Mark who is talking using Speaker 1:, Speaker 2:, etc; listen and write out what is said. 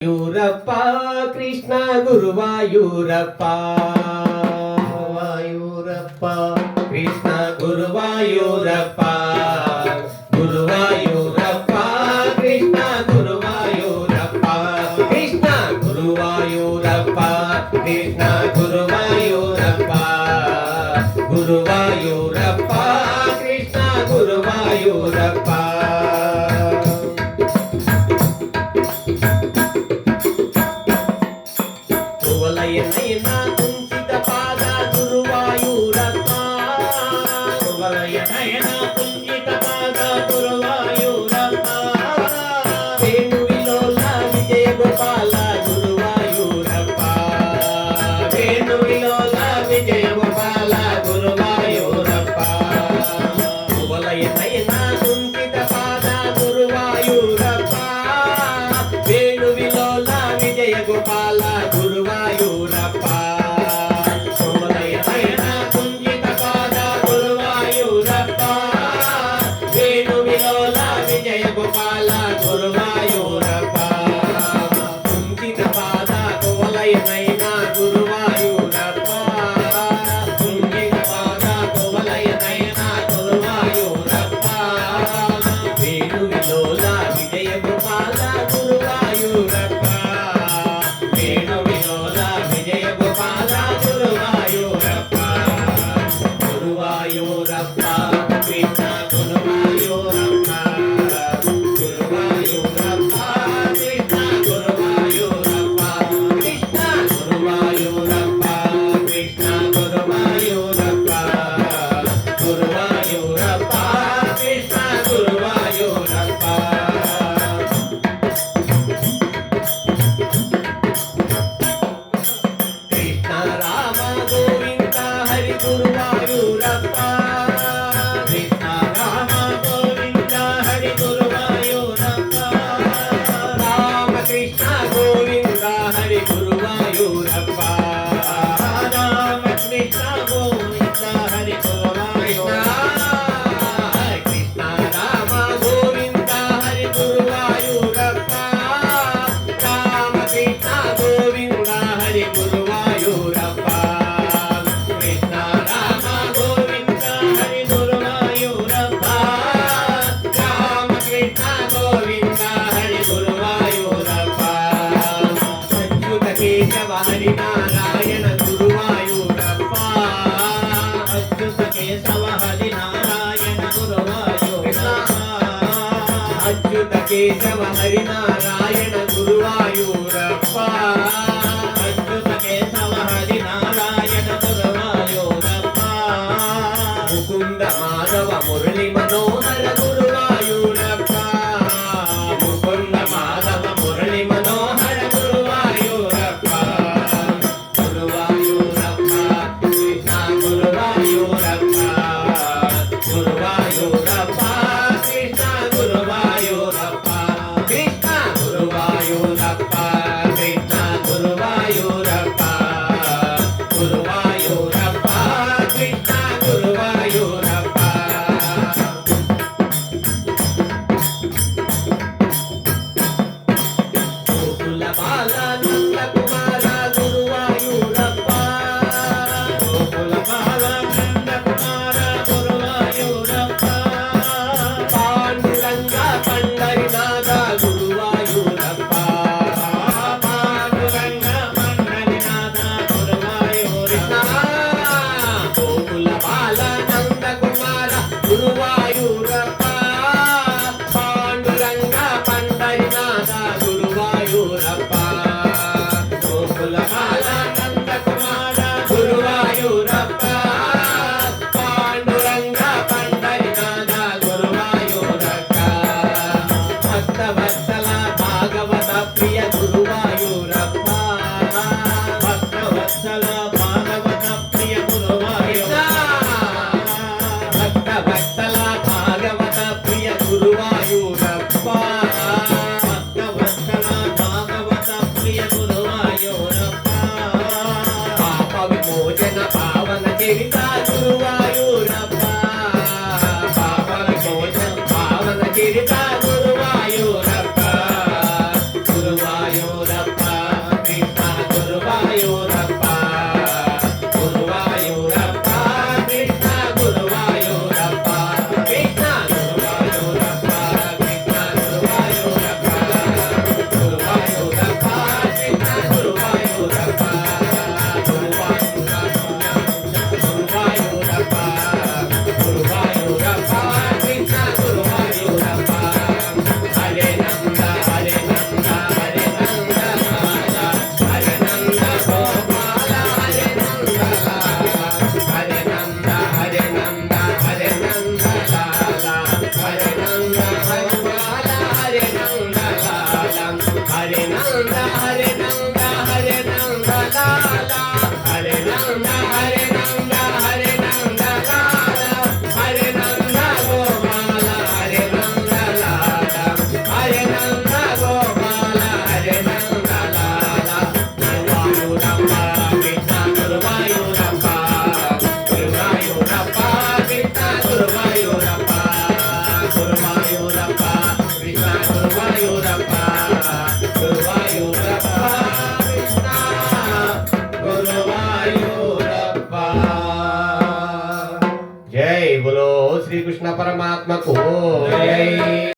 Speaker 1: ಯೂರಪ್ಪ ಕೃಷ್ಣ ಗುರುವಾಯೂರಪ್ಪ
Speaker 2: ಗುರುವಾಯೂರಪ್ಪ
Speaker 1: ಕೃಷ್ಣ ಗುರುವಾಯೂರಪ್ಪ ಗುರುವಾಯೂರಪ್ಪ ಕೃಷ್ಣ ಗುರುವಾಯೂರಪ್ಪ ಕೃಷ್ಣ ಗುರುವಾಯೂರಪ್ಪ ಕೃಷ್ಣ ಗುರುವಾಯೂರಪ್ಪ ಗುರುವಾಯೂರಪ್ಪ ಕೃಷ್ಣ ಗುರುವಾಯೂರಪ್ಪ కువలయనైన కుంచిత పాద గురువాయూరప్ప
Speaker 2: కువలయనయన కుంజిత పాద గురువాయూరప్ప
Speaker 1: వేణువిలోల విజయ గోపాల గురువాయూరప్ప
Speaker 2: వేణువిలోల విజయ గోపాల గురువాయూరప్ప
Speaker 1: కువలయనైన కుంచిత పాద గురువాయూరప్ప వేణువిలోల విజయ గోపాల గురువాయూరప్ప
Speaker 2: కువలయనయన కుంజిత పాద గురువాయూరప్ప వేణువిలోల విజయ గోపాల గురువాయూరప్ప
Speaker 1: కుంచిత పాద కువలయనైన గురువాయూరప్ప
Speaker 2: కుంజిత పాద కువలయనయన గురువాయూరప్ప
Speaker 1: వేణువిలోల విజయ గోపాల గురువాయూరప్ప
Speaker 2: వేణువిలోల విజయ గోపాల గురువాయూరప్ప
Speaker 1: గురువాయూరప్ప
Speaker 2: కృష్ణ గురువాయూరప్ప గురువాయూరప్ప కృష్ణ గురువాయూరప్ప కృష్ణ గురువాయూరప్ప కృష్ణ గురువాయూరప్ప గురువాయూరప్ప కృష్ణ గురువాయూరప్ప
Speaker 1: కృష్ణ రామ గోవింద హరి గురువాయూరప్ప
Speaker 2: కృష్ణ రామ గోవింద హరి గురువాయూరప్ప
Speaker 1: రామకృష్ణ గోవింద హరి గురువాయూరప్ప
Speaker 2: రామ కృష్ణ గోవింద హరి గురువాయూరప్ప
Speaker 1: కృష్ణ రామ గోవింద హరి గురువాయూరప్ప రామకృష్ణ గోవింద హరి గురువాయూరప్ప
Speaker 2: కృష్ణ రామ గోవింద హరి గురువాయూరప్ప రామకృష్ణ గోవింద హరి గురువాయూరప్ప
Speaker 1: అచ్యుత కేశవ హరి నారాయణ గురువాయూరప్ప
Speaker 2: అచ్యుత కేశవ హరి నారాయణ గురువాయూరప్ప
Speaker 1: అచ్యుత కేశవ హరి నారాయణ గురువాయూరప్ప
Speaker 2: అచ్యుత కేశవ హరి నారాయణ గురువాయూరప్ప
Speaker 1: ముకుంద మాధవ మురళి మనోహర గురువాయూరప్ప
Speaker 2: ముకుంద మాధవ మురళి మనోహర గురువాయూరప్ప గురువాయూరప్ప కృష్ణ గురువాయూరప్ప గురువాయూరప్ప కృష్ణ గురువాయూరప్ప కృష్ణ గురువాయూరప్ప కృష్ణ గురువాయూరప్ప గురువాయూరప్ప కృష్ణ గురువాయూరప్ప
Speaker 1: గోకుల బాల నంద కుమార గురువాయూరప్ప
Speaker 2: గోకుల బాల నంద కుమార గురువాయూరప్ప
Speaker 1: పాండురంగ పండరినాథ గురువాయూరప్ప
Speaker 2: పాండురంగ పండరినాథ గురువాయూరప్ప
Speaker 1: గోకుల బాల నంద కుమార గురువాయూరప్ప పాండురంగ పండరినాథ గురువాయూరప్ప హరే నంద హరే నంద లాల హరే నంద హరే నంద హరే నంద లాల హరే నంద గోపాల హరే నంద లాల హరే నంద గోపాల హరే నంద లాల గురువాయూరప్ప కృష్ణ గురువాయూరప్ప గురువాయూరప్ప కృష్ణ గురువాయూరప్ప గురువాయూరప్ప కృష్ణ గురువాయూరప్ప గురువాయూరప్ప కృష్ణ గురువాయూరప్ప జై బోలో శ్రీకృష్ణ పరమాత్మకు జై